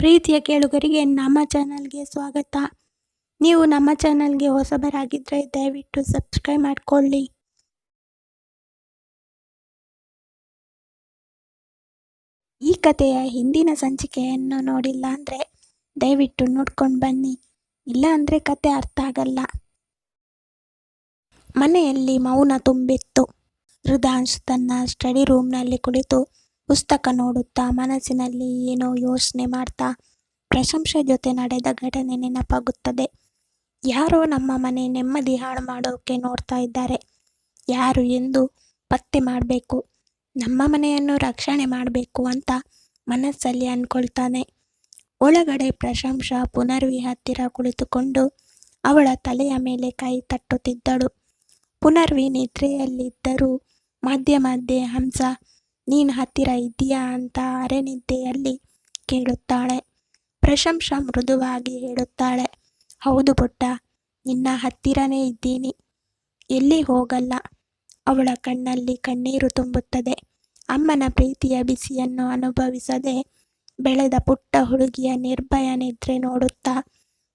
ಪ್ರೀತಿಯ ಕೇಳುಗರಿಗೆ ನಮ್ಮ ಚಾನಲ್ಗೆ ಸ್ವಾಗತ. ನೀವು ನಮ್ಮ ಚಾನಲ್ಗೆ ಹೊಸಬರಾಗಿದ್ದರೆ ದಯವಿಟ್ಟು ಸಬ್ಸ್ಕ್ರೈಬ್ ಮಾಡಿಕೊಳ್ಳಿ. ಈ ಕಥೆಯ ಹಿಂದಿನ ಸಂಚಿಕೆಯನ್ನು ನೋಡಿಲ್ಲ ಅಂದರೆ ದಯವಿಟ್ಟು ನೋಡ್ಕೊಂಡು ಬನ್ನಿ, ಇಲ್ಲ ಅಂದರೆ ಕತೆ ಅರ್ಥ ಆಗಲ್ಲ. ಮನೆಯಲ್ಲಿ ಮೌನ ತುಂಬಿತ್ತು. ಹೃದಾಂಶ್ ತನ್ನ ಸ್ಟಡಿ ರೂಮ್ನಲ್ಲಿ ಕುಳಿತು ಪುಸ್ತಕ ನೋಡುತ್ತಾ ಮನಸ್ಸಿನಲ್ಲಿ ಏನೋ ಯೋಚನೆ ಮಾಡ್ತಾ ಪ್ರಶಂಸೆ ಜೊತೆ ನಡೆದ ಘಟನೆ ನೆನಪಾಗುತ್ತದೆ. ಯಾರೋ ನಮ್ಮ ಮನೆ ನೆಮ್ಮದಿ ಹಾಳು ಮಾಡೋಕೆ ನೋಡ್ತಾ ಇದ್ದಾರೆ. ಯಾರು ಎಂದು ಪತ್ತೆ ಮಾಡಬೇಕು, ನಮ್ಮ ಮನೆಯನ್ನು ರಕ್ಷಣೆ ಮಾಡಬೇಕು ಅಂತ ಮನಸ್ಸಲ್ಲಿ ಅಂದ್ಕೊಳ್ತಾನೆ. ಒಳಗಡೆ ಪ್ರಶಂಸಾ ಪುನರ್ವಿ ಹತ್ತಿರ ಕುಳಿತುಕೊಂಡು ಅವಳ ತಲೆಯ ಮೇಲೆ ಕೈ ತಟ್ಟುತ್ತಿದ್ದಳು. ಪುನರ್ವಿ ನಿದ್ರೆಯಲ್ಲಿದ್ದರೂ ಮಧ್ಯೆ ಮಧ್ಯೆ ಹಂಸ ನೀನು ಹತ್ತಿರ ಇದೆಯಾ ಅಂತ ಅರೆನಿದ್ದೆಯಲ್ಲಿ ಕೇಳುತ್ತಾಳೆ. ಪ್ರಶಂಸಾ ಮೃದುವಾಗಿ ಹೇಳುತ್ತಾಳೆ, ಹೌದು ಪುಟ್ಟ, ನಿನ್ನ ಹತ್ತಿರನೇ ಇದ್ದೀನಿ, ಎಲ್ಲಿ ಹೋಗಲ್ಲ. ಅವಳ ಕಣ್ಣಲ್ಲಿ ಕಣ್ಣೀರು ತುಂಬುತ್ತದೆ. ಅಮ್ಮನ ಪ್ರೀತಿಯ ಬಿಸಿಯನ್ನು ಅನುಭವಿಸದೆ ಬೆಳೆದ ಪುಟ್ಟ ಹುಡುಗಿಯ ನಿರ್ಭಯ ನಿದ್ರೆ ನೋಡುತ್ತಾ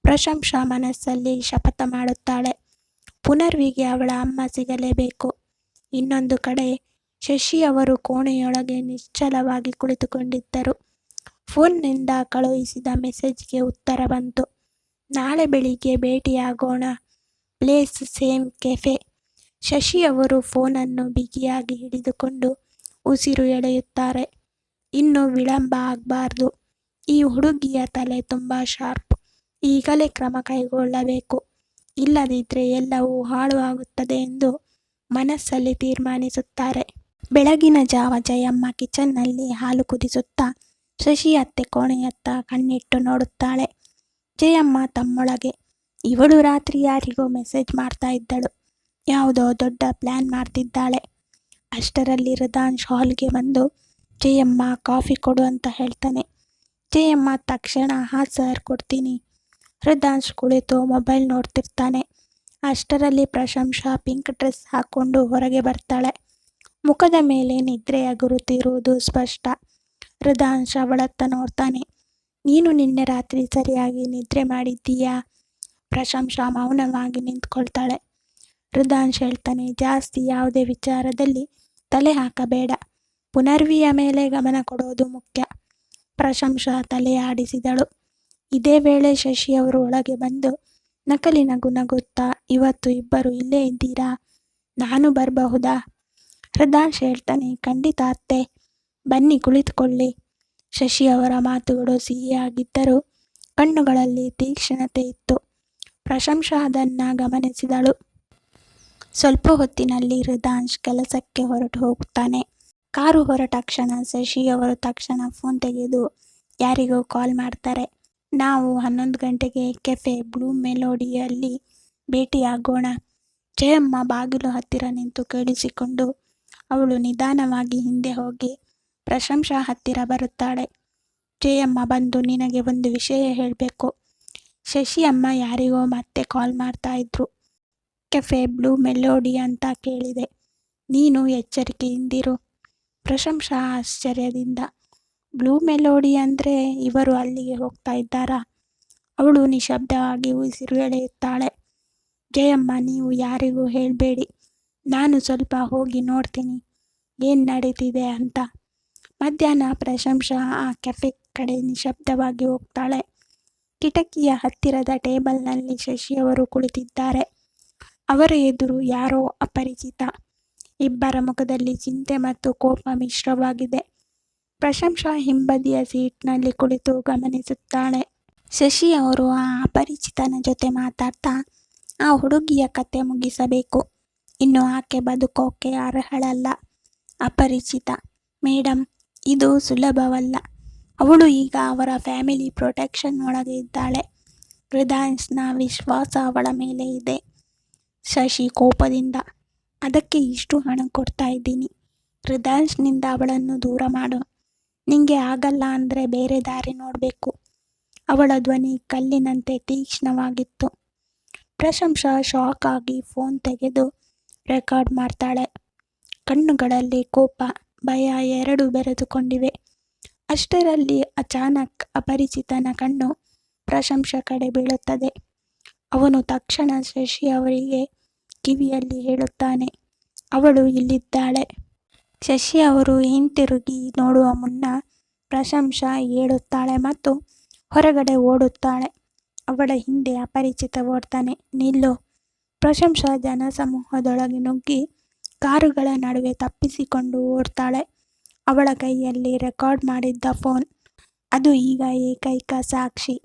ಪ್ರಶಂಸಾ ಮನಸ್ಸಲ್ಲಿ ಶಪಥ ಮಾಡುತ್ತಾಳೆ, ಪುನರ್ವಿಗೆ ಅವಳ ಅಮ್ಮ ಸಿಗಲೇಬೇಕು. ಇನ್ನೊಂದು ಕಡೆ ಶಶಿ ಅವರು ಕೋಣೆಯೊಳಗೆ ನಿಶ್ಚಲವಾಗಿ ಕುಳಿತುಕೊಂಡಿದ್ದರು. ಫೋನ್ನಿಂದ ಕಳುಹಿಸಿದ ಮೆಸೇಜ್ಗೆ ಉತ್ತರ ಬಂತು. ನಾಳೆ ಬೆಳಿಗ್ಗೆ ಭೇಟಿಯಾಗೋಣ, ಪ್ಲೇಸ್ ಸೇಮ್ ಕೆಫೆ. ಶಶಿ ಅವರು ಫೋನನ್ನು ಬಿಗಿಯಾಗಿ ಹಿಡಿದುಕೊಂಡು ಉಸಿರು ಎಳೆಯುತ್ತಾರೆ. ಇನ್ನು ವಿಳಂಬ ಆಗಬಾರ್ದು. ಈ ಹುಡುಗಿಯ ತಲೆ ತುಂಬ ಶಾರ್ಪ್. ಈಗಲೇ ಕ್ರಮ ಕೈಗೊಳ್ಳಬೇಕು, ಇಲ್ಲದಿದ್ದರೆ ಎಲ್ಲವೂ ಹಾಳು ಆಗುತ್ತದೆ ಎಂದು ಮನಸ್ಸಲ್ಲಿ ತೀರ್ಮಾನಿಸುತ್ತಾರೆ. ಬೆಳಗಿನ ಜಾವ ಜಯಮ್ಮ ಕಿಚನ್ನಲ್ಲಿ ಹಾಲು ಕುದಿಸುತ್ತಾ ಶಶಿ ಅತ್ತೆ ಕೋಣೆಯತ್ತ ಕಣ್ಣಿಟ್ಟು ನೋಡುತ್ತಾಳೆ. ಜಯಮ್ಮ ತಮ್ಮೊಳಗೆ, ಇವಳು ರಾತ್ರಿ ಯಾರಿಗೋ ಮೆಸೇಜ್ ಮಾಡ್ತಾ ಇದ್ದಳು, ಯಾವುದೋ ದೊಡ್ಡ ಪ್ಲ್ಯಾನ್ ಮಾಡ್ತಿದ್ದಾಳೆ. ಅಷ್ಟರಲ್ಲಿ ಹೃದಾಂಶ್ ಹಾಲ್ಗೆ ಬಂದು ಜಯಮ್ಮ ಕಾಫಿ ಕೊಡು ಅಂತ ಹೇಳ್ತಾನೆ. ಜಯಮ್ಮ ತಕ್ಷಣ ಹಾಂ ಸರ್ ಕೊಡ್ತೀನಿ. ಹೃದಾಂಶ್ ಕುಳಿತು ಮೊಬೈಲ್ ನೋಡ್ತಿರ್ತಾನೆ. ಅಷ್ಟರಲ್ಲಿ ಪ್ರಶಂಸಾ ಪಿಂಕ್ ಡ್ರೆಸ್ ಹಾಕ್ಕೊಂಡು ಹೊರಗೆ ಬರ್ತಾಳೆ. ಮುಖದ ಮೇಲೆ ನಿದ್ರೆಯ ಗುರುತಿರುವುದು ಸ್ಪಷ್ಟ. ಹೃದಾಂಶ್ ಅವಳತ್ತ ನೋಡ್ತಾನೆ. ನೀನು ನಿನ್ನೆ ರಾತ್ರಿ ಸರಿಯಾಗಿ ನಿದ್ರೆ ಮಾಡಿದ್ದೀಯಾ? ಪ್ರಶಂಸಾ ಮೌನವಾಗಿ ನಿಂತ್ಕೊಳ್ತಾಳೆ. ಹೃದಾಂಶ್ ಹೇಳ್ತಾನೆ, ಜಾಸ್ತಿ ಯಾವುದೇ ವಿಚಾರದಲ್ಲಿ ತಲೆ ಹಾಕಬೇಡ, ಪುನರ್ವಿಯ ಮೇಲೆ ಗಮನ ಕೊಡೋದು ಮುಖ್ಯ. ಪ್ರಶಂಸಾ ತಲೆ ಆಡಿಸಿದಳು. ಇದೇ ವೇಳೆ ಶಶಿ ಅವರು ಒಳಗೆ ಬಂದು ನಕಲಿ ನಗು ನಗುತ್ತಾ, ಇವತ್ತು ಇಬ್ಬರು ಇಲ್ಲೇ ಇದ್ದೀರಾ, ನಾನು ಬರಬಹುದಾ? ಹೃದಾಂಶ್ ಹೇಳ್ತಾನೆ, ಖಂಡಿತ ಅತ್ತೆ, ಬನ್ನಿ ಕುಳಿತುಕೊಳ್ಳಿ. ಶಶಿ ಅವರ ಮಾತುಗಳು ಸಿಹಿಯಾಗಿದ್ದರೂ ಕಣ್ಣುಗಳಲ್ಲಿ ತೀಕ್ಷ್ಣತೆ ಇತ್ತು. ಪ್ರಶಂಸಾ ಅದನ್ನು ಗಮನಿಸಿದಳು. ಸ್ವಲ್ಪ ಹೊತ್ತಿನಲ್ಲಿ ಹೃದಾಂಶ್ ಕೆಲಸಕ್ಕೆ ಹೊರಟು ಹೋಗುತ್ತಾನೆ. ಕಾರು ಹೊರಟ ಕ್ಷಣ ಶಶಿ ಅವರು ತಕ್ಷಣ ಫೋನ್ ತೆಗೆದು ಯಾರಿಗೋ ಕಾಲ್ ಮಾಡ್ತಾರೆ. ನಾವು 11 ಗಂಟೆಗೆ ಕೆಫೆ ಬ್ಲೂ ಮೆಲೋಡಿಯಲ್ಲಿ ಭೇಟಿಯಾಗೋಣ. ಜಯಮ್ಮ ಬಾಗಿಲು ಹತ್ತಿರ ನಿಂತು ಕೇಳಿಸಿಕೊಂಡು ಅವಳು ನಿಧಾನವಾಗಿ ಹಿಂದೆ ಹೋಗಿ ಪ್ರಶಂಸಾ ಹತ್ತಿರ ಬರುತ್ತಾಳೆ. ಜಯಮ್ಮ ಬಂದು, ನಿನಗೆ ಒಂದು ವಿಷಯ ಹೇಳಬೇಕು. ಶಶಿ ಅಮ್ಮ ಯಾರಿಗೋ ಮತ್ತೆ ಕಾಲ್ ಮಾಡ್ತಾ ಇದ್ರು, ಕೆಫೆ ಬ್ಲೂ ಮೆಲೋಡಿ ಅಂತ ಕೇಳಿದೆ, ನೀನು ಎಚ್ಚರಿಕೆಯಿಂದಿರು. ಪ್ರಶಂಸಾ ಆಶ್ಚರ್ಯದಿಂದ, ಬ್ಲೂ ಮೆಲೋಡಿ ಅಂದರೆ ಇವರು ಅಲ್ಲಿಗೆ ಹೋಗ್ತಾ ಇದ್ದಾರಾ? ಅವಳು ನಿಶಬ್ದವಾಗಿ ಉಸಿರು ಎಳೆಯುತ್ತಾಳೆ. ಜಯಮ್ಮ, ನೀವು ಯಾರಿಗೂ ಹೇಳಬೇಡಿ, ನಾನು ಸ್ವಲ್ಪ ಹೋಗಿ ನೋಡ್ತೀನಿ ಏನು ನಡೀತಿದೆ ಅಂತ. ಮಧ್ಯಾಹ್ನ ಪ್ರಶಂಸಾ ಆ ಕೆಫೆ ಕಡೆ ನಿಶಬ್ದವಾಗಿ ಹೋಗ್ತಾಳೆ. ಕಿಟಕಿಯ ಹತ್ತಿರದ ಟೇಬಲ್ನಲ್ಲಿ ಶಶಿ ಅವರು ಕುಳಿತಿದ್ದಾರೆ. ಅವರ ಎದುರು ಯಾರೋ ಅಪರಿಚಿತ. ಇಬ್ಬರ ಮುಖದಲ್ಲಿ ಚಿಂತೆ ಮತ್ತು ಕೋಪ ಮಿಶ್ರವಾಗಿದೆ. ಪ್ರಶಂಸಾ ಹಿಂಬದಿಯ ಸೀಟ್ನಲ್ಲಿ ಕುಳಿತು ಗಮನಿಸುತ್ತಾಳೆ. ಶಶಿ ಅವರು ಆ ಅಪರಿಚಿತನ ಜೊತೆ ಮಾತಾಡ್ತಾ, ಆ ಹುಡುಗಿಯ ಕತೆ ಮುಗಿಸಬೇಕು, ಇನ್ನು ಆಕೆ ಬದುಕೋಕೆ ಅರ್ಹಳಲ್ಲ. ಅಪರಿಚಿತ, ಮೇಡಮ್, ಇದು ಸುಲಭವಲ್ಲ. ಅವಳು ಈಗ ಅವರ ಫ್ಯಾಮಿಲಿ ಪ್ರೊಟೆಕ್ಷನ್ ಒಳಗೆ ಇದ್ದಾಳೆ. ಹೃದಾಂಶ್ನ ವಿಶ್ವಾಸ ಅವಳ ಮೇಲೆ ಇದೆ. ಶಶಿ ಕೋಪದಿಂದ, ಅದಕ್ಕೆ ಇಷ್ಟು ಹಣ ಕೊಡ್ತಾ ಇದ್ದೀನಿ, ಹೃದಾಂಶ್ನಿಂದ ಅವಳನ್ನು ದೂರ ಮಾಡು. ನಿಂಗೆ ಆಗಲ್ಲ ಅಂದರೆ ಬೇರೆ ದಾರಿ ನೋಡಬೇಕು. ಅವಳ ಧ್ವನಿ ಕಲ್ಲಿನಂತೆ ತೀಕ್ಷ್ಣವಾಗಿತ್ತು. ಪ್ರಶಂಸಾ ಶಾಕ್ ಆಗಿ ಫೋನ್ ತೆಗೆದು ರೆಕಾರ್ಡ್ ಮಾಡ್ತಾಳೆ. ಕಣ್ಣುಗಳಲ್ಲಿ ಕೋಪ, ಭಯ ಎರಡೂ ಬೆರೆತುಕೊಂಡಿವೆ. ಅಷ್ಟರಲ್ಲಿ ಅಚಾನಕ್ ಅಪರಿಚಿತನ ಕಣ್ಣು ಪ್ರಶಂಸ ಕಡೆ ಬೀಳುತ್ತದೆ. ಅವನು ತಕ್ಷಣ ಶಶಿ ಅವರಿಗೆ ಕಿವಿಯಲ್ಲಿ ಹೇಳುತ್ತಾನೆ, ಅವಳು ಇಲ್ಲಿದ್ದಾಳೆ. ಶಶಿ ಅವರು ಹಿಂತಿರುಗಿ ನೋಡುವ ಮುನ್ನ ಪ್ರಶಂಸ ಹೇಳುತ್ತಾಳೆ ಮತ್ತು ಹೊರಗಡೆ ಓಡುತ್ತಾಳೆ. ಅವಳ ಹಿಂದೆ ಅಪರಿಚಿತ ಓಡ್ತಾನೆ. ನಿಲ್ಲು! ಪ್ರಶಂಸ ಜನಸಮೂಹದೊಳಗೆ ನುಗ್ಗಿ ಕಾರುಗಳ ನಡುವೆ ತಪ್ಪಿಸಿಕೊಂಡು ಓಡ್ತಾಳೆ. ಅವಳ ಕೈಯಲ್ಲಿ ರೆಕಾರ್ಡ್ ಮಾಡಿದ್ದ ಫೋನ್, ಅದು ಈಗ ಏಕೈಕ ಸಾಕ್ಷಿ.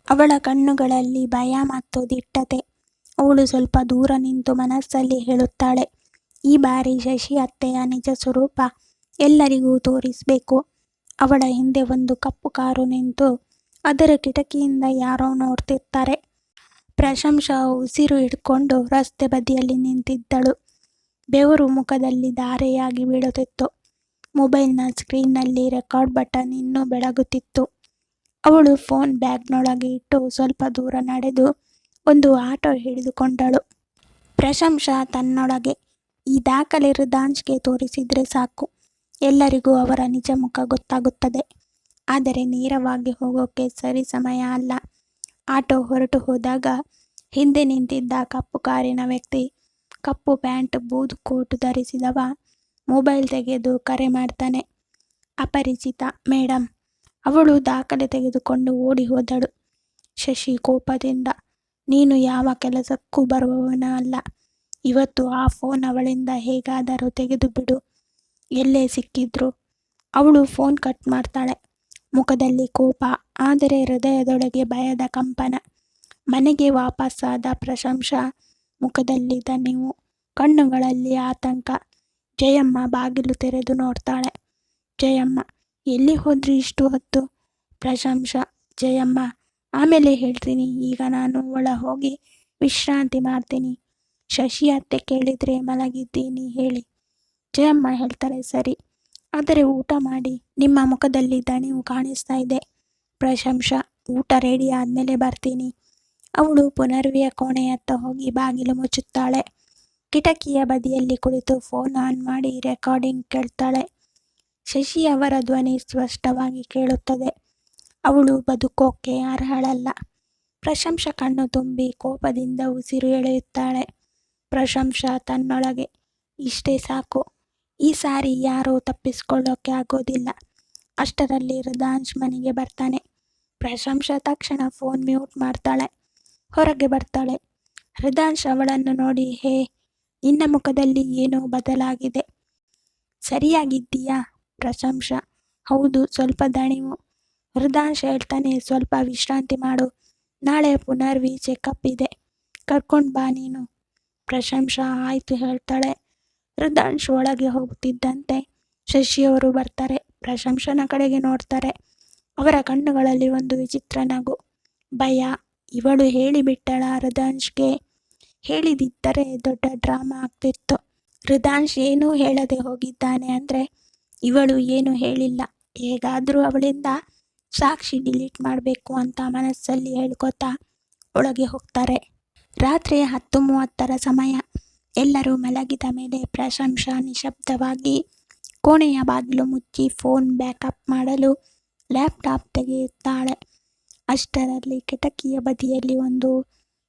ಅವಳ ಕಣ್ಣುಗಳಲ್ಲಿ ಭಯ ಮತ್ತು ದಿಟ್ಟತೆ. ಅವಳು ಸ್ವಲ್ಪ ದೂರ ನಿಂತು ಮನಸ್ಸಲ್ಲಿ ಹೇಳುತ್ತಾಳೆ, ಈ ಬಾರಿ ಶಶಿ ಅತ್ತೆಯ ನಿಜ ಸ್ವರೂಪ ಎಲ್ಲರಿಗೂ ತೋರಿಸಬೇಕು. ಅವಳ ಹಿಂದೆ ಒಂದು ಕಪ್ಪು ಕಾರು ನಿಂತು ಅದರ ಕಿಟಕಿಯಿಂದ ಯಾರೋ ನೋಡ್ತಿರ್ತಾರೆ. ಪ್ರಶಂಸ ಉಸಿರು ಹಿಡ್ಕೊಂಡು ರಸ್ತೆ ಬದಿಯಲ್ಲಿ ನಿಂತಿದ್ದಳು. ಬೆವರು ಮುಖದಲ್ಲಿ ಧಾರೆಯಾಗಿ ಬೀಳುತ್ತಿತ್ತು. ಮೊಬೈಲ್ನ ಸ್ಕ್ರೀನ್ನಲ್ಲಿ ರೆಕಾರ್ಡ್ ಬಟನ್ ಇನ್ನೂ ಬೆಳಗುತ್ತಿತ್ತು. ಅವಳು ಫೋನ್ ಬ್ಯಾಗ್ನೊಳಗೆ ಇಟ್ಟು ಸ್ವಲ್ಪ ದೂರ ನಡೆದು ಒಂದು ಆಟೋ ಹಿಡಿದುಕೊಂಡಳು. ಪ್ರಶಂಸ ತನ್ನೊಳಗೆ, ಈ ದಾಖಲೆ ರಿದಾನ್ಸ್ಗೆ ತೋರಿಸಿದ್ರೆ ಸಾಕು, ಎಲ್ಲರಿಗೂ ಅವರ ನಿಜ ಮುಖ ಗೊತ್ತಾಗುತ್ತದೆ. ಆದರೆ ನೇರವಾಗಿ ಹೋಗೋಕೆ ಸರಿ ಸಮಯ ಅಲ್ಲ. ಆಟೋ ಹೊರಟು ಹೋದಾಗ ಹಿಂದೆ ನಿಂತಿದ್ದ ಕಪ್ಪು ಕಾರಿನ ವ್ಯಕ್ತಿ, ಕಪ್ಪು ಪ್ಯಾಂಟ್ ಬೂದು ಕೋಟ್ ಧರಿಸಿದವ, ಮೊಬೈಲ್ ತೆಗೆದು ಕರೆ ಮಾಡ್ತಾನೆ. ಅಪರಿಚಿತ ಮೇಡಮ್. ಅವಳು ದಾಖಲೆ ತೆಗೆದುಕೊಂಡು ಓಡಿ ಹೋದಳು. ಶಶಿ ಕೋಪದಿಂದ, ನೀನು ಯಾವ ಕೆಲಸಕ್ಕೂ ಬರುವವನ ಅಲ್ಲ. ಇವತ್ತು ಆ ಫೋನ್ ಅವಳಿಂದ ಹೇಗಾದರೂ ತೆಗೆದು ಬಿಡು, ಎಲ್ಲೇ ಸಿಕ್ಕಿದ್ರು. ಅವಳು ಫೋನ್ ಕಟ್ ಮಾಡ್ತಾಳೆ. ಮುಖದಲ್ಲಿ ಕೋಪ, ಆದರೆ ಹೃದಯದೊಳಗೆ ಭಯದ ಕಂಪನ. ಮನೆಗೆ ವಾಪಸ್ಸಾದ ಪ್ರಶಂಸ ಮುಖದಲ್ಲಿ ದಣಿವು, ಕಣ್ಣುಗಳಲ್ಲಿ ಆತಂಕ. ಜಯಮ್ಮ ಬಾಗಿಲು ತೆರೆದು ನೋಡ್ತಾಳೆ. ಜಯಮ್ಮ, ಎಲ್ಲಿ ಹೋದ್ರಿ ಇಷ್ಟು ಹೊತ್ತು? ಪ್ರಶಂಸ, ಜಯಮ್ಮ, ಆಮೇಲೆ ಹೇಳ್ತೀನಿ, ಈಗ ನಾನು ಒಳ ಹೋಗಿ ವಿಶ್ರಾಂತಿ ಮಾಡ್ತೀನಿ. ಶಶಿ ಅತ್ತೆ ಕೇಳಿದ್ರೆ ಮಲಗಿದ್ದೀನಿ ಹೇಳಿ. ಜಯಮ್ಮ ಹೇಳ್ತಾರೆ, ಸರಿ, ಆದರೆ ಊಟ ಮಾಡಿ, ನಿಮ್ಮ ಮುಖದಲ್ಲಿ ದಣಿವು ಕಾಣಿಸ್ತಾ ಇದೆ. ಪ್ರಶಂಸ, ಊಟ ರೆಡಿ ಆದಮೇಲೆ ಬರ್ತೀನಿ. ಅವಳು ಪುನರ್ವಿಯ ಕೋಣೆಯತ್ತ ಹೋಗಿ ಬಾಗಿಲು ಮುಚ್ಚುತ್ತಾಳೆ. ಕಿಟಕಿಯ ಬದಿಯಲ್ಲಿ ಕುಳಿತು ಫೋನ್ ಆನ್ ಮಾಡಿ ರೆಕಾರ್ಡಿಂಗ್ ಕೇಳ್ತಾಳೆ. ಶಶಿ ಅವರ ಧ್ವನಿ ಸ್ಪಷ್ಟವಾಗಿ ಕೇಳುತ್ತದೆ. ಅವಳು ಬದುಕೋಕೆ ಅರ್ಹಳಲ್ಲ. ಪ್ರಶಂಸ ಕಣ್ಣು ತುಂಬಿ ಕೋಪದಿಂದ ಉಸಿರು ಎಳೆಯುತ್ತಾಳೆ. ಪ್ರಶಂಸ ತನ್ನೊಳಗೆ, ಇಷ್ಟೇ ಸಾಕು, ಈ ಸಾರಿ ಯಾರೂ ತಪ್ಪಿಸ್ಕೊಳ್ಳೋಕೆ ಆಗೋದಿಲ್ಲ. ಅಷ್ಟರಲ್ಲಿ ರಿದಾನ್ಸ್ ಮನೆಗೆ ಬರ್ತಾನೆ. ಪ್ರಶಂಸ ತಕ್ಷಣ ಫೋನ್ ಮ್ಯೂಟ್ ಮಾಡ್ತಾಳೆ. ಹೊರಗೆ ಬರ್ತಾಳೆ. ರಿದಾನ್ಸ್ ಅವಳನ್ನು ನೋಡಿ, ಹೇ, ನಿನ್ನ ಮುಖದಲ್ಲಿ ಏನೋ ಬದಲಾಗಿದೆ. ಸರಿಯಾಗಿದ್ದೀಯಾ? ಪ್ರಶಂಸ, ಹೌದು, ಸ್ವಲ್ಪ ದಣಿವು. ರಿದಾನ್ಸ್ ಹೇಳ್ತಾನೆ, ಸ್ವಲ್ಪ ವಿಶ್ರಾಂತಿ ಮಾಡು, ನಾಳೆ ಪುನರ್ವಿ ಚೆಕಪ್ ಇದೆ, ಕರ್ಕೊಂಡು ಬಾ ನೀನು. ಪ್ರಶಂಸ ಆಯ್ತು ಹೇಳ್ತಾಳೆ. ರಿದಾನ್ಸ್ ಒಳಗೆ ಹೋಗ್ತಿದ್ದಂತೆ ಶಶಿಯವರು ಬರ್ತಾರೆ. ಪ್ರಶಂಸನ ಕಡೆಗೆ ನೋಡ್ತಾರೆ. ಅವರ ಕಣ್ಣುಗಳಲ್ಲಿ ಒಂದು ವಿಚಿತ್ರ ನಗು, ಭಯ. ಇವಳು ಹೇಳಿಬಿಟ್ಟಳ ರಿದಾನ್ಸ್ಗೆ? ಹೇಳಿದಿದ್ದರೆ ದೊಡ್ಡ ಡ್ರಾಮಾ ಆಗ್ತಿತ್ತು. ರಿದಾನ್ಸ್ ಏನೂ ಹೇಳದೆ ಹೋಗಿದ್ದಾನೆ ಅಂದರೆ ಇವಳು ಏನೂ ಹೇಳಿಲ್ಲ. ಹೇಗಾದರೂ ಅವಳಿಂದ ಸಾಕ್ಷಿ ಡಿಲೀಟ್ ಮಾಡಬೇಕು ಅಂತ ಮನಸ್ಸಲ್ಲಿ ಹೇಳ್ಕೊತಾ ಒಳಗೆ ಹೋಗ್ತಾರೆ. ರಾತ್ರಿ 10:30 ಸಮಯ. ಎಲ್ಲರೂ ಮಲಗಿದ ಮೇಲೆ ಪ್ರಶಂಸ ನಿಶಬ್ದವಾಗಿ ಕೋಣೆಯ ಬಾಗಿಲು ಮುಚ್ಚಿ ಫೋನ್ ಬ್ಯಾಕಪ್ ಮಾಡಲು ಲ್ಯಾಪ್ಟಾಪ್ ತೆಗೆಯುತ್ತಾಳೆ. ಅಷ್ಟರಲ್ಲಿ ಕಿಟಕಿಯ ಬದಿಯಲ್ಲಿ ಒಂದು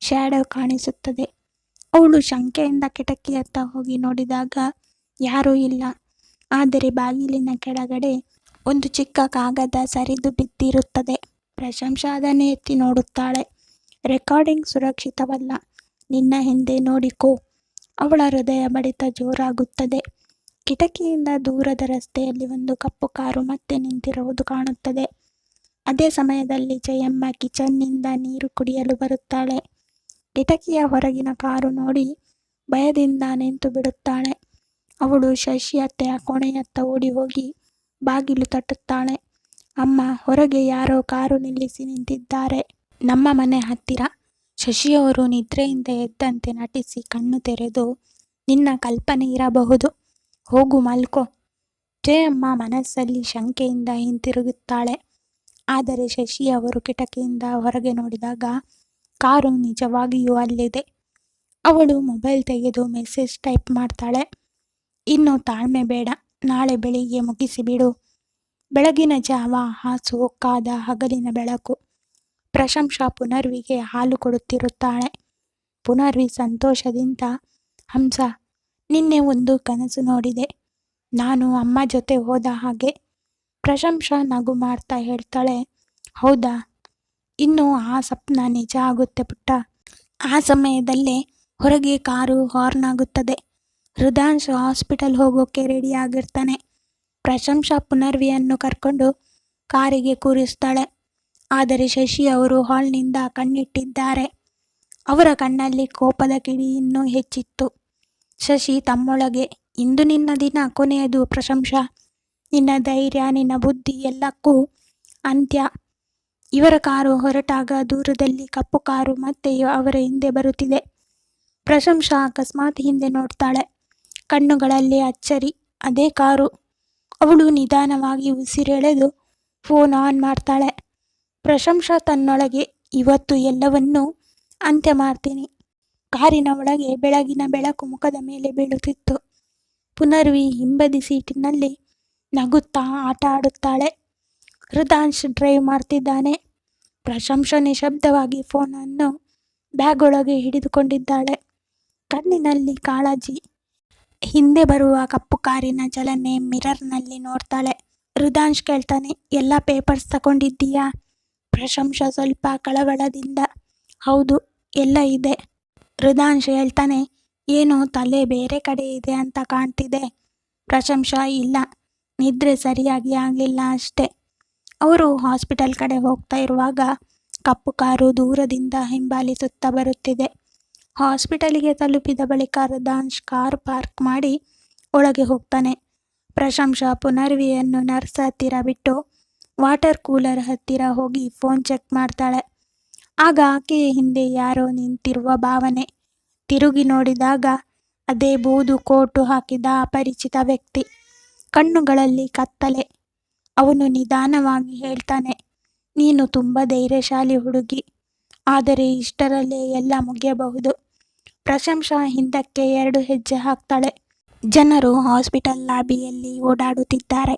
ಶ್ಯಾಡೋ ಕಾಣಿಸುತ್ತದೆ. ಅವಳು ಶಂಕೆಯಿಂದ ಕಿಟಕಿಯತ್ತ ಹೋಗಿ ನೋಡಿದಾಗ ಯಾರೂ ಇಲ್ಲ. ಆದರೆ ಬಾಗಿಲಿನ ಕೆಳಗಡೆ ಒಂದು ಚಿಕ್ಕ ಕಾಗದ ಸರಿದು ಬಿದ್ದಿರುತ್ತದೆ. ಪ್ರಶಂಸ ಅದನ್ನು ಎತ್ತಿ ನೋಡುತ್ತಾಳೆ. ರೆಕಾರ್ಡಿಂಗ್ ಸುರಕ್ಷಿತವಲ್ಲ, ನಿನ್ನ ಹಿಂದೆ ನೋಡಿಕೋ. ಅವಳ ಹೃದಯ ಬಡಿತ ಜೋರಾಗುತ್ತದೆ. ಕಿಟಕಿಯಿಂದ ದೂರದ ರಸ್ತೆಯಲ್ಲಿ ಒಂದು ಕಪ್ಪು ಕಾರು ಮತ್ತೆ ನಿಂತಿರುವುದು ಕಾಣುತ್ತದೆ. ಅದೇ ಸಮಯದಲ್ಲಿ ಜಯಮ್ಮ ಕಿಚನ್ನಿಂದ ನೀರು ಕುಡಿಯಲು ಬರುತ್ತಾಳೆ. ಕಿಟಕಿಯ ಹೊರಗಿನ ಕಾರು ನೋಡಿ ಭಯದಿಂದ ನಿಂತು ಬಿಡುತ್ತಾಳೆ. ಅವಳು ಶಶಿ ಅತ್ತೆಯ ಕೋಣೆಯತ್ತ ಓಡಿ ಹೋಗಿ ಬಾಗಿಲು ತಟ್ಟುತ್ತಾಳೆ. ಅಮ್ಮ, ಹೊರಗೆ ಯಾರೋ ಕಾರು ನಿಲ್ಲಿಸಿ ನಿಂತಿದ್ದಾರೆ, ನಮ್ಮ ಮನೆ ಹತ್ತಿರ. ಶಶಿಯವರು ನಿದ್ರೆಯಿಂದ ಎದ್ದಂತೆ ನಟಿಸಿ ಕಣ್ಣು ತೆರೆದು, ನಿನ್ನ ಕಲ್ಪನೆ ಇರಬಹುದು, ಹೋಗು ಮಲ್ಕೋ. ಜಯಮ್ಮ ಮನಸ್ಸಲ್ಲಿ ಶಂಕೆಯಿಂದ ಹಿಂತಿರುಗುತ್ತಾಳೆ. ಆದರೆ ಶಶಿ ಅವರು ಕಿಟಕಿಯಿಂದ ಹೊರಗೆ ನೋಡಿದಾಗ ಕಾರು ನಿಜವಾಗಿಯೂ ಅಲ್ಲಿದೆ. ಅವಳು ಮೊಬೈಲ್ ತೆಗೆದು ಮೆಸೇಜ್ ಟೈಪ್ ಮಾಡ್ತಾಳೆ. ಇನ್ನು ತಾಳ್ಮೆ ಬೇಡ, ನಾಳೆ ಬೆಳಿಗ್ಗೆ ಮುಗಿಸಿಬಿಡು. ಬೆಳಗಿನ ಜಾವ ಆ ಸೋಕಾದ ಹಗಲಿನ ಬೆಳಕು. ಪ್ರಶಂಸಾ ಪುನರ್ವಿಗೆ ಹಾಲು ಕೊಡುತ್ತಿರುತ್ತಾಳೆ. ಪುನರ್ವಿ ಸಂತೋಷದಿಂದ, ಹಂಸ, ನಿನ್ನೆ ಒಂದು ಕನಸು ನೋಡಿದೆ. ನಾನು ಅಮ್ಮ ಜೊತೆ ಹೋದ ಹಾಗೆ. ಪ್ರಶಂಸಾ ನಗು ಮಾಡ್ತಾ ಹೇಳ್ತಾಳೆ, ಹೌದಾ, ಇನ್ನು ಆ ಸ್ವಪ್ನ ನಿಜ ಆಗುತ್ತೆ ಪುಟ್ಟ. ಆ ಸಮಯದಲ್ಲೇ ಹೊರಗೆ ಕಾರು ಹಾರ್ನ್ ಆಗುತ್ತದೆ. ಹೃದಾಂಶ್ ಹಾಸ್ಪಿಟಲ್ ಹೋಗೋಕೆ ರೆಡಿ ಆಗಿರ್ತಾನೆ. ಪ್ರಶಂಸಾ ಪುನರ್ವಿಯನ್ನು ಕರ್ಕೊಂಡು ಕಾರಿಗೆ ಕೂರಿಸ್ತಾಳೆ. ಆದರೆ ಶಶಿ ಅವರು ಹಾಲ್ನಿಂದ ಕಣ್ಣಿಟ್ಟಿದ್ದಾರೆ. ಅವರ ಕಣ್ಣಲ್ಲಿ ಕೋಪದ ಕಿಡಿ ಇನ್ನೂ ಹೆಚ್ಚಿತ್ತು. ಶಶಿ ತಮ್ಮೊಳಗೆ, ಇಂದು ನಿನ್ನ ದಿನ ಕೊನೆಯದು ಪ್ರಶಂಸಾ. ನಿನ್ನ ಧೈರ್ಯ, ನಿನ್ನ ಬುದ್ಧಿ ಎಲ್ಲಕ್ಕೂ ಅಂತ್ಯ. ಇವರ ಕಾರು ಹೊರಟಾಗ ದೂರದಲ್ಲಿ ಕಪ್ಪು ಕಾರು ಮತ್ತೆ ಅವರ ಹಿಂದೆ ಬರುತ್ತಿದೆ. ಪ್ರಶಂಸಾ ಅಕಸ್ಮಾತ್ ಹಿಂದೆ ನೋಡ್ತಾಳೆ. ಕಣ್ಣುಗಳಲ್ಲಿ ಅಚ್ಚರಿ. ಅದೇ ಕಾರು. ಅವಳು ನಿಧಾನವಾಗಿ ಉಸಿರೆಳೆದು ಫೋನ್ ಆನ್ ಮಾಡ್ತಾಳೆ. ಪ್ರಶಂಸಾ ತನ್ನೊಳಗೆ, ಇವತ್ತು ಎಲ್ಲವನ್ನೂ ಅಂತ್ಯ ಮಾಡ್ತೀನಿ. ಕಾರಿನ ಒಳಗೆ ಬೆಳಗಿನ ಬೆಳಕು ಮುಖದ ಮೇಲೆ ಬೀಳುತ್ತಿತ್ತು. ಪುನರ್ವಿ ಹಿಂಬದಿ ಸೀಟಿನಲ್ಲಿ ನಗುತ್ತಾ ಆಟ ಆಡುತ್ತಾಳೆ. ಹೃದಾಂಶ್ ಡ್ರೈವ್ ಮಾಡ್ತಿದ್ದಾನೆ. ಪ್ರಶಂಸಾ ನಿಶಬ್ದವಾಗಿ ಫೋನನ್ನು ಬ್ಯಾಗ್ ಒಳಗೆ ಹಿಡಿದುಕೊಂಡಿದ್ದಾಳೆ. ಕಣ್ಣಿನಲ್ಲಿ ಕಾಳಜಿ. ಹಿಂದೆ ಬರುವ ಕಪ್ಪು ಕಾರಿನ ಚಲನೆ ಮಿರರ್ನಲ್ಲಿ ನೋಡ್ತಾಳೆ. ಹೃದಾಂಶ್ ಕೇಳ್ತಾನೆ, ಎಲ್ಲ ಪೇಪರ್ಸ್ ತಗೊಂಡಿದ್ದೀಯಾ? ಪ್ರಶಂಸಾ ಸ್ವಲ್ಪ ಕಳವಳದಿಂದ, ಹೌದು, ಎಲ್ಲ ಇದೆ. ಹೃದಾಂಶ್ ಹೇಳ್ತಾನೆ, ಏನೋ ತಲೆ ಬೇರೆ ಕಡೆ ಇದೆ ಅಂತ ಕಾಣ್ತಿದೆ. ಪ್ರಶಂಸಾ, ಇಲ್ಲ, ನಿದ್ರೆ ಸರಿಯಾಗಿ ಆಗಲಿಲ್ಲ ಅಷ್ಟೇ. ಅವರು ಹಾಸ್ಪಿಟಲ್ ಕಡೆ ಹೋಗ್ತಾ ಇರುವಾಗ ಕಪ್ಪು ಕಾರು ದೂರದಿಂದ ಹಿಂಬಾಲಿಸುತ್ತಾ ಬರುತ್ತಿದೆ. ಹಾಸ್ಪಿಟಲಿಗೆ ತಲುಪಿದ ಬಳಿಕ ಹೃದಾಂಶ್ ಕಾರ್ ಪಾರ್ಕ್ ಮಾಡಿ ಒಳಗೆ ಹೋಗ್ತಾನೆ. ಪ್ರಶಂಸಾ ಪುನರ್ವಿಯನ್ನು ನರ್ಸ್ ಹತ್ತಿರ ಬಿಟ್ಟು ವಾಟರ್ ಕೂಲರ್ ಹತ್ತಿರ ಹೋಗಿ ಫೋನ್ ಚೆಕ್ ಮಾಡ್ತಾಳೆ. ಆಗ ಆಕೆಯ ಹಿಂದೆ ಯಾರೋ ನಿಂತಿರುವ ಭಾವನೆ. ತಿರುಗಿ ನೋಡಿದಾಗ ಅದೇ ಬೂದು ಕೋಟು ಹಾಕಿದ ಅಪರಿಚಿತ ವ್ಯಕ್ತಿ. ಕಣ್ಣುಗಳಲ್ಲಿ ಕತ್ತಲೆ. ಅವನು ನಿಧಾನವಾಗಿ ಹೇಳ್ತಾನೆ, ನೀನು ತುಂಬ ಧೈರ್ಯಶಾಲಿ ಹುಡುಗಿ, ಆದರೆ ಇಷ್ಟರಲ್ಲೇ ಎಲ್ಲ ಮುಗಿಯಬಹುದು. ಪ್ರಶಂಸಾ ಹಿಂದಕ್ಕೆ 2 ಹೆಜ್ಜೆ ಹಾಕ್ತಾಳೆ. ಜನರು ಹಾಸ್ಪಿಟಲ್ ಲಾಬಿಯಲ್ಲಿ ಓಡಾಡುತ್ತಿದ್ದಾರೆ,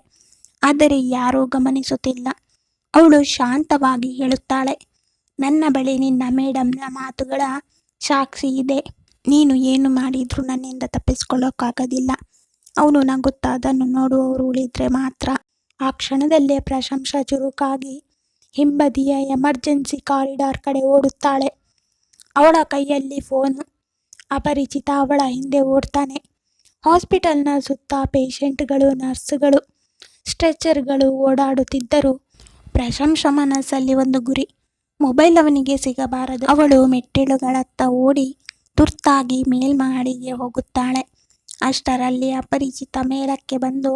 ಆದರೆ ಯಾರೂ ಗಮನಿಸುತ್ತಿಲ್ಲ. ಅವಳು ಶಾಂತವಾಗಿ ಹೇಳುತ್ತಾಳೆ, ನನ್ನ ಬಳಿ ನಿನ್ನ ಮೇಡಮ್ನ ಮಾತುಗಳ ಸಾಕ್ಷಿ ಇದೆ. ನೀನು ಏನು ಮಾಡಿದ್ರೂ ನನ್ನಿಂದ ತಪ್ಪಿಸ್ಕೊಳ್ಳೋಕ್ಕಾಗೋದಿಲ್ಲ. ಅವನು ನಗುತ್ತಾ ಅದನ್ನು ನೋಡುವವರು ಉಳಿದ್ರೆ ಮಾತ್ರ. ಆ ಕ್ಷಣದಲ್ಲೇ ಪ್ರಶಂಸಾ ಚುರುಕಾಗಿ ಹಿಂಬದಿಯ ಎಮರ್ಜೆನ್ಸಿ ಕಾರಿಡಾರ್ ಕಡೆ ಓಡುತ್ತಾಳೆ. ಅವಳ ಕೈಯಲ್ಲಿ ಫೋನು. ಅಪರಿಚಿತ ಅವಳ ಹಿಂದೆ ಓಡ್ತಾನೆ. ಹಾಸ್ಪಿಟಲ್ನ ಸುತ್ತ ಪೇಷಂಟ್ಗಳು, ನರ್ಸ್ಗಳು, ಸ್ಟ್ರೆಚರ್ಗಳು ಓಡಾಡುತ್ತಿದ್ದರು. ಪ್ರಶಂಸಾ ಮನಸ್ಸಲ್ಲಿ ಒಂದು ಗುರಿ, ಮೊಬೈಲ್ ಅವನಿಗೆ ಸಿಗಬಾರದು. ಅವಳು ಮೆಟ್ಟಿಲುಗಳತ್ತ ಓಡಿ ತುರ್ತಾಗಿ ಮೇಲ್ಮಹಡಿಗೆ ಹೋಗುತ್ತಾಳೆ. ಅಷ್ಟರಲ್ಲಿ ಅಪರಿಚಿತ ಮೇಲಕ್ಕೆ ಬಂದು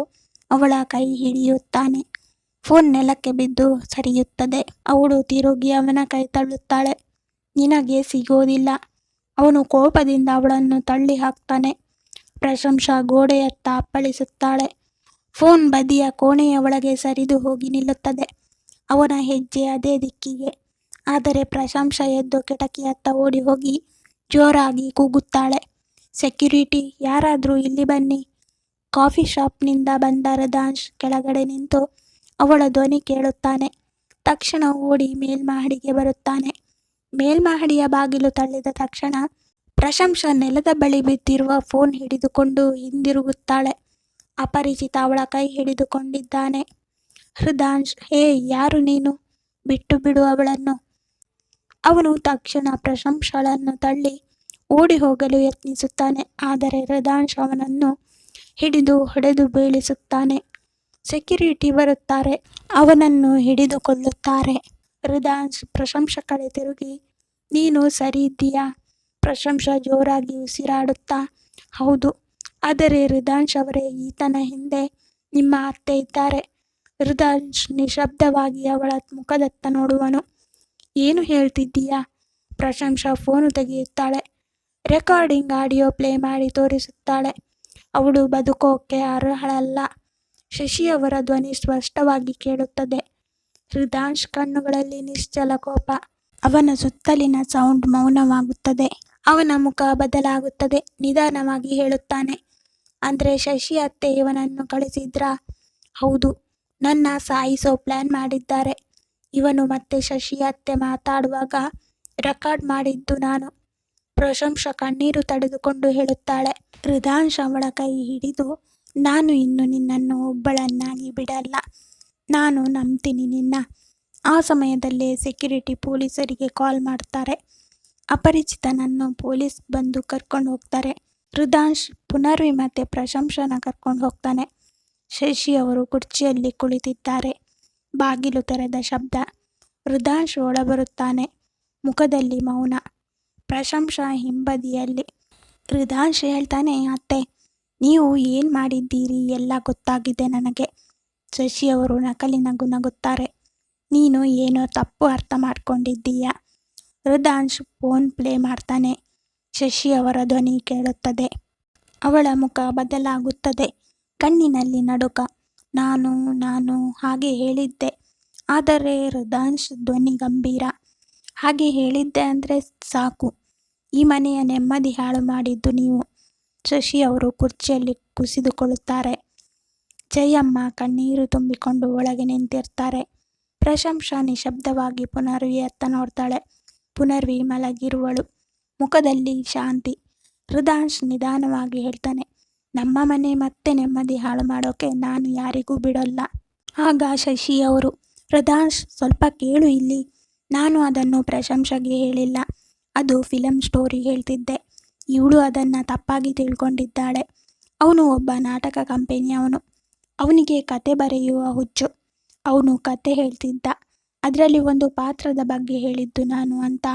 ಅವಳ ಕೈ ಹಿಡಿಯುತ್ತಾನೆ. ಫೋನ್ ನೆಲಕ್ಕೆ ಬಿದ್ದು ಸರಿಯುತ್ತದೆ. ಅವಳು ತಿರುಗಿ ಅವನ ಕೈ ತಳ್ಳುತ್ತಾಳೆ. ನಿನಗೆ ಸಿಗೋದಿಲ್ಲ. ಅವನು ಕೋಪದಿಂದ ಅವಳನ್ನು ತಳ್ಳಿ ಹಾಕ್ತಾನೆ. ಪ್ರಶಂಸಾ ಗೋಡೆಯತ್ತ ಅಪ್ಪಳಿಸುತ್ತಾಳೆ. ಫೋನ್ ಬದಿಯ ಕೋಣೆಯ ಒಳಗೆ ಸರಿದು ಹೋಗಿ ನಿಲ್ಲುತ್ತದೆ. ಅವನ ಹೆಜ್ಜೆ ಅದೇ ದಿಕ್ಕಿಗೆ. ಆದರೆ ಪ್ರಶಂಸಾ ಎದ್ದು ಕಿಟಕಿಯತ್ತ ಓಡಿ ಹೋಗಿ ಜೋರಾಗಿ ಕೂಗುತ್ತಾಳೆ, ಸೆಕ್ಯೂರಿಟಿ, ಯಾರಾದರೂ ಇಲ್ಲಿ ಬನ್ನಿ. ಕಾಫಿ ಶಾಪ್ನಿಂದ ಬಂದ ಹೃದಾಂಶ್ ಕೆಳಗಡೆ ನಿಂತು ಅವಳ ಧ್ವನಿ ಕೇಳುತ್ತಾನೆ. ತಕ್ಷಣ ಓಡಿ ಮೇಲ್ಮಹಡಿಗೆ ಬರುತ್ತಾನೆ. ಮೇಲ್ಮಹಡಿಯ ಬಾಗಿಲು ತಳ್ಳಿದ ತಕ್ಷಣ ಪ್ರಶಂಸಾ ನೆಲದ ಬಳಿ ಬಿದ್ದಿರುವ ಫೋನ್ ಹಿಡಿದುಕೊಂಡು ಹಿಂದಿರುಗುತ್ತಾಳೆ. ಅಪರಿಚಿತ ಅವಳ ಕೈ ಹಿಡಿದುಕೊಂಡಿದ್ದಾನೆ. ಹೃದಾಂಶ್, ಹೇ, ಯಾರು ನೀನು? ಬಿಟ್ಟು ಬಿಡು ಅವಳನ್ನು. ಅವನು ತಕ್ಷಣ ಪ್ರಶಂಸಾಳನ್ನು ತಳ್ಳಿ ಓಡಿ ಹೋಗಲು ಯತ್ನಿಸುತ್ತಾನೆ. ಆದರೆ ಹೃದಾಂಶ್ ಅವನನ್ನು ಹಿಡಿದು ಹೊಡೆದು ಬೀಳಿಸುತ್ತಾನೆ. ಸೆಕ್ಯೂರಿಟಿ ಬರುತ್ತಾರೆ. ಅವನನ್ನು ಹಿಡಿದುಕೊಳ್ಳುತ್ತಾರೆ. ಹೃದಾಂಶ್ ಪ್ರಶಂಸಾ ಕಡೆ ತಿರುಗಿ, ನೀನು ಸರಿ ಇದ್ದೀಯಾ? ಪ್ರಶಂಸಾ ಜೋರಾಗಿ ಉಸಿರಾಡುತ್ತಾ, ಹೌದು. ಆದರೆ ಹೃದಾಂಶ್ ಅವರೇ, ಈತನ ಹಿಂದೆ ನಿಮ್ಮ ಅತ್ತೆ ಇದ್ದಾರೆ. ಹೃದಾಂಶ್ ನಿಶಬ್ದವಾಗಿ ಅವಳ ಮುಖದತ್ತ ನೋಡುವನು. ಏನು ಹೇಳ್ತಿದ್ದೀಯಾ? ಪ್ರಶಂಸಾ ಫೋನು ತೆಗೆಯುತ್ತಾಳೆ. ರೆಕಾರ್ಡಿಂಗ್ ಆಡಿಯೋ ಪ್ಲೇ ಮಾಡಿ ತೋರಿಸುತ್ತಾಳೆ. ಅವಳು ಬದುಕೋಕೆ ಅರ್ಹಳಲ್ಲ. ಶಶಿಯವರ ಧ್ವನಿ ಸ್ಪಷ್ಟವಾಗಿ ಕೇಳುತ್ತದೆ. ಹೃದಾಂಶ್ ಕಣ್ಣುಗಳಲ್ಲಿ ನಿಶ್ಚಲ ಕೋಪ. ಅವನ ಸುತ್ತಲಿನ ಸೌಂಡ್ ಮೌನವಾಗುತ್ತದೆ. ಅವನ ಮುಖ ಬದಲಾಗುತ್ತದೆ. ನಿಧಾನವಾಗಿ ಹೇಳುತ್ತಾನೆ, ಅಂದ್ರೆ ಶಶಿ ಅತ್ತೆ ಇವನನ್ನು ಕಳಿಸಿದ್ರಾ? ಹೌದು. ನನ್ನ ಸಾಯಿಸೋ ಪ್ಲಾನ್ ಮಾಡಿದ್ದಾರೆ. ಇವನು ಮತ್ತೆ ಶಶಿ ಅತ್ತೆ ಮಾತಾಡುವಾಗ ರೆಕಾರ್ಡ್ ಮಾಡಿದ್ದು ನಾನು. ಪ್ರಶಂಸಾ ಕಣ್ಣೀರು ತಡೆದುಕೊಂಡು ಹೇಳುತ್ತಾಳೆ. ಹೃದಾಂಶ್ ಅವಳ ಕೈ ಹಿಡಿದು, ನಾನು ಇನ್ನು ನಿನ್ನನ್ನು ಒಬ್ಬಳನ್ನಾಗಿ ಬಿಡಲ್ಲ. ನಾನು ನಂಬ್ತೀನಿ ನಿನ್ನ. ಆ ಸಮಯದಲ್ಲೇ ಸೆಕ್ಯೂರಿಟಿ ಪೊಲೀಸರಿಗೆ ಕಾಲ್ ಮಾಡ್ತಾರೆ. ಅಪರಿಚಿತನನ್ನು ಪೊಲೀಸ್ ಬಂದು ಕರ್ಕೊಂಡು ಹೋಗ್ತಾರೆ. ಹೃದಾಂಶ್ ಪುನರ್ವಿ ಮತ್ತೆ ಪ್ರಶಂಸನ ಕರ್ಕೊಂಡು ಹೋಗ್ತಾನೆ. ಶಶಿ ಅವರು ಕುರ್ಚಿಯಲ್ಲಿ ಕುಳಿತಿದ್ದಾರೆ. ಬಾಗಿಲು ತೆರೆದ ಶಬ್ದ. ಹೃದಾಂಶ್ ಒಳಬರುತ್ತಾನೆ. ಮುಖದಲ್ಲಿ ಮೌನ. ಪ್ರಶಂಸಾ ಹಿಂಬದಿಯಲ್ಲಿ. ಹೃದಾಂಶ್ ಹೇಳ್ತಾನೆ, ಅತ್ತೆ ನೀವು ಏನು ಮಾಡಿದ್ದೀರಿ ಎಲ್ಲ ಗೊತ್ತಾಗಿದೆ ನನಗೆ. ಶಶಿ ಅವರು ನಕಲಿ ನಗು ನಗುತ್ತಾರೆ. ನೀನು ಏನೋ ತಪ್ಪು ಅರ್ಥ ಮಾಡ್ಕೊಂಡಿದ್ದೀಯ. ಹೃದಾಂಶ್ ಫೋನ್ ಪ್ಲೇ ಮಾಡ್ತಾನೆ. ಶಶಿ ಅವರ ಧ್ವನಿ ಕೇಳುತ್ತದೆ. ಅವಳ ಮುಖ ಬದಲಾಗುತ್ತದೆ. ಕಣ್ಣಿನಲ್ಲಿ ನಡುಕ. ನಾನು ನಾನು ಹಾಗೆ ಹೇಳಿದ್ದೆ. ಆದರೆ ಹೃದಾಂಶ್ ಧ್ವನಿ ಗಂಭೀರ. ಹಾಗೆ ಹೇಳಿದ್ದೆ ಅಂದರೆ ಸಾಕು. ಈ ಮನೆಯ ನೆಮ್ಮದಿ ಹಾಳು ಮಾಡಿದ್ದು ನೀವು. ಶಶಿ ಅವರು ಕುರ್ಚಿಯಲ್ಲಿ ಕುಸಿದುಕೊಳ್ಳುತ್ತಾರೆ. ಜಯಮ್ಮ ಕಣ್ಣೀರು ತುಂಬಿಕೊಂಡು ಒಳಗೆ ನಿಂತಿರ್ತಾರೆ. ಪ್ರಶಂಸಾ ನಿಶಬ್ದವಾಗಿ ಪುನರ್ವಿ ಅತ್ತ ನೋಡ್ತಾಳೆ. ಪುನರ್ವಿ ಮಲಗಿರುವಳು. ಮುಖದಲ್ಲಿ ಶಾಂತಿ. ಹೃದಾಂಶ್ ನಿಧಾನವಾಗಿ ಹೇಳ್ತಾನೆ, ನಮ್ಮ ಮನೆ ಮತ್ತೆ ನೆಮ್ಮದಿ ಹಾಳು ಮಾಡೋಕೆ ನಾನು ಯಾರಿಗೂ ಬಿಡೋಲ್ಲ. ಆಗ ಶಶಿ ಅವರು, ಹೃದಾಂಶ್ ಸ್ವಲ್ಪ ಕೇಳು ಇಲ್ಲಿ. ನಾನು ಅದನ್ನು ಪ್ರಶಂಸಾಗೆ ಹೇಳಿಲ್ಲ. ಅದು ಫಿಲಮ್ ಸ್ಟೋರಿ ಹೇಳ್ತಿದ್ದೆ. ಇವಳು ಅದನ್ನು ತಪ್ಪಾಗಿ ತಿಳ್ಕೊಂಡಿದ್ದಾಳೆ. ಅವನು ಒಬ್ಬ ನಾಟಕ ಕಂಪನಿಯವನು. ಅವನಿಗೆ ಕತೆ ಬರೆಯುವ ಹುಚ್ಚು. ಅವನು ಕತೆ ಹೇಳ್ತಿದ್ದ. ಅದರಲ್ಲಿ ಒಂದು ಪಾತ್ರದ ಬಗ್ಗೆ ಹೇಳಿದ್ದು ನಾನು ಅಂತ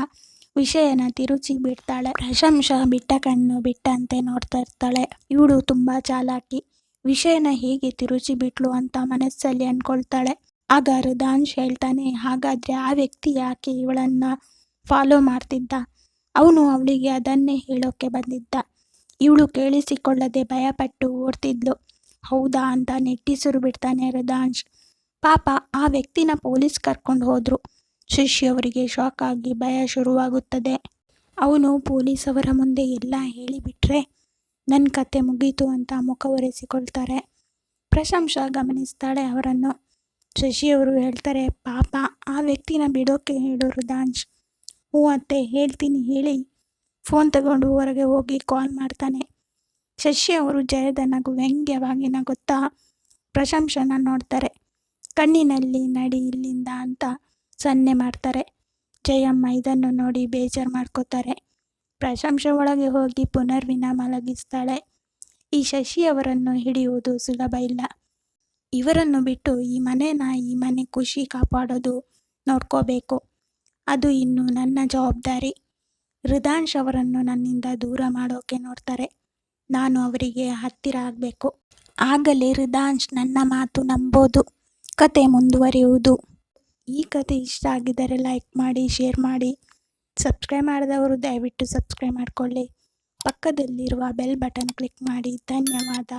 ವಿಷಯನ ತಿರುಚಿ ಬಿಡ್ತಾಳೆ. ಪ್ರಶಂಸಾ ಬಿಟ್ಟ ಕಣ್ಣು ಬಿಟ್ಟಂತೆ ನೋಡ್ತಾ ಇರ್ತಾಳೆ. ಇವಳು ತುಂಬ ಚಾಲಾಕಿ. ವಿಷಯನ ಹೇಗೆ ತಿರುಚಿ ಬಿಟ್ಲು ಅಂತ ಮನಸ್ಸಲ್ಲಿ ಅಂದ್ಕೊಳ್ತಾಳೆ. ಆಗ ಹೃದಾಂಶ್ ಹೇಳ್ತಾನೆ, ಹಾಗಾದರೆ ಆ ವ್ಯಕ್ತಿ ಯಾಕೆ ಇವಳನ್ನು ಫಾಲೋ ಮಾಡ್ತಿದ್ದ? ಅವನು ಅವಳಿಗೆ ಅದನ್ನೇ ಹೇಳೋಕ್ಕೆ ಬಂದಿದ್ದ. ಇವಳು ಕೇಳಿಸಿಕೊಳ್ಳದೆ ಭಯಪಟ್ಟು ಓಡ್ತಿದ್ಲು. ಹೌದಾ ಅಂತ ನೆಟ್ಟಿಸಿರು ಬಿಡ್ತಾನೆ ಹೃದಾಂಶ್. ಪಾಪ ಆ ವ್ಯಕ್ತಿನ ಪೊಲೀಸ್ ಕರ್ಕೊಂಡು ಹೋದ್ರು. ಶಶಿ ಅವರಿಗೆ ಶಾಕ್ ಆಗಿ ಭಯ ಶುರುವಾಗುತ್ತದೆ. ಅವನು ಪೊಲೀಸ್ ಅವರ ಮುಂದೆ ಎಲ್ಲ ಹೇಳಿಬಿಟ್ರೆ ನನ್ನ ಕತೆ ಮುಗೀತು ಅಂತ ಮುಖ ಒರೆಸಿಕೊಳ್ತಾರೆ. ಪ್ರಶಂಸಾ ಗಮನಿಸ್ತಾಳೆ ಅವರನ್ನು. ಶಶಿ ಅವರು ಹೇಳ್ತಾರೆ, ಪಾಪ ಆ ವ್ಯಕ್ತಿನ ಬಿಡೋಕೆ ಹೇಳು ಹೃದಾಂಶ್. ಹ್ಞೂ ಅತ್ತೆ ಹೇಳ್ತೀನಿ ಹೇಳಿ. ಫೋನ್ ತಗೊಂಡು ಹೊರಗೆ ಹೋಗಿ ಕಾಲ್ ಮಾಡ್ತಾನೆ. ಶಶಿ ಅವರು ಜಯದ ನಗು ವ್ಯಂಗ್ಯವಾಗಿ ನಗುತ್ತಾ ಪ್ರಶಂಸನ ನೋಡ್ತಾರೆ. ಕಣ್ಣಿನಲ್ಲಿ ನಡಿ ಇಲ್ಲಿಂದ ಅಂತ ಸನ್ನೆ ಮಾಡ್ತಾರೆ. ಜಯಮ್ಮ ಇದನ್ನು ನೋಡಿ ಬೇಜಾರು ಮಾಡ್ಕೋತಾರೆ. ಪ್ರಶಂಸೆ ಒಳಗೆ ಹೋಗಿ ಪುನರ್ವಿನ ಮಲಗಿಸ್ತಾಳೆ. ಈ ಶಶಿ ಅವರನ್ನು ಹಿಡಿಯುವುದು ಸುಲಭ ಇಲ್ಲ. ಇವರನ್ನು ಬಿಟ್ಟು ಈ ಮನೆ ಖುಷಿ ಕಾಪಾಡೋದು ನೋಡ್ಕೋಬೇಕು. ಅದು ಇನ್ನು ನನ್ನ ಜವಾಬ್ದಾರಿ. ಹೃದಾಂಶ್ ಅವರನ್ನು ನನ್ನಿಂದ ದೂರ ಮಾಡೋಕೆ ನೋಡ್ತಾರೆ. ನಾನು ಅವರಿಗೆ ಹತ್ತಿರ ಆಗಬೇಕು. ಆಗಲೇ ಹೃದಾಂಶ್ ನನ್ನ ಮಾತು ನಂಬೋದು. ಕತೆ ಮುಂದುವರಿಯುವುದು. ಈ ಕತೆ ಇಷ್ಟ ಆಗಿದ್ದರೆ ಲೈಕ್ ಮಾಡಿ, ಶೇರ್ ಮಾಡಿ. ಸಬ್ಸ್ಕ್ರೈಬ್ ಮಾಡಿದವರು ದಯವಿಟ್ಟು ಸಬ್ಸ್ಕ್ರೈಬ್ ಮಾಡಿಕೊಳ್ಳಿ. ಪಕ್ಕದಲ್ಲಿರುವ ಬೆಲ್ ಬಟನ್ ಕ್ಲಿಕ್ ಮಾಡಿ. ಧನ್ಯವಾದ.